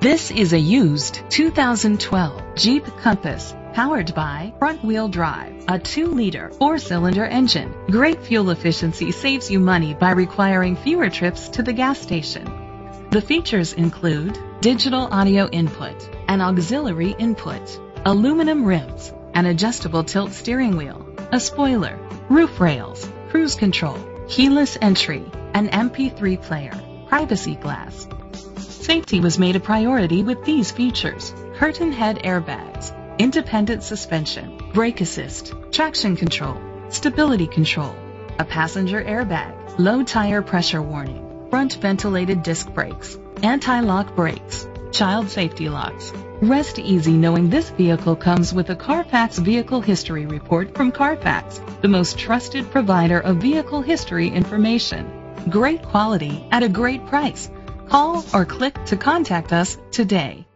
This is a used 2012 Jeep Compass, powered by front-wheel drive, a 2-liter 4-cylinder engine. Great fuel efficiency saves you money by requiring fewer trips to the gas station. The features include digital audio input, an auxiliary input, aluminum rims, an adjustable tilt steering wheel, a spoiler, roof rails, cruise control, keyless entry, an MP3 player, privacy glass. Safety was made a priority with these features: curtain head airbags, independent suspension, brake assist, traction control, stability control, a passenger airbag, low tire pressure warning, front ventilated disc brakes, anti-lock brakes, child safety locks. Rest easy knowing this vehicle comes with a Carfax Vehicle History Report from Carfax, the most trusted provider of vehicle history information. Great quality at a great price. Call or click to contact us today.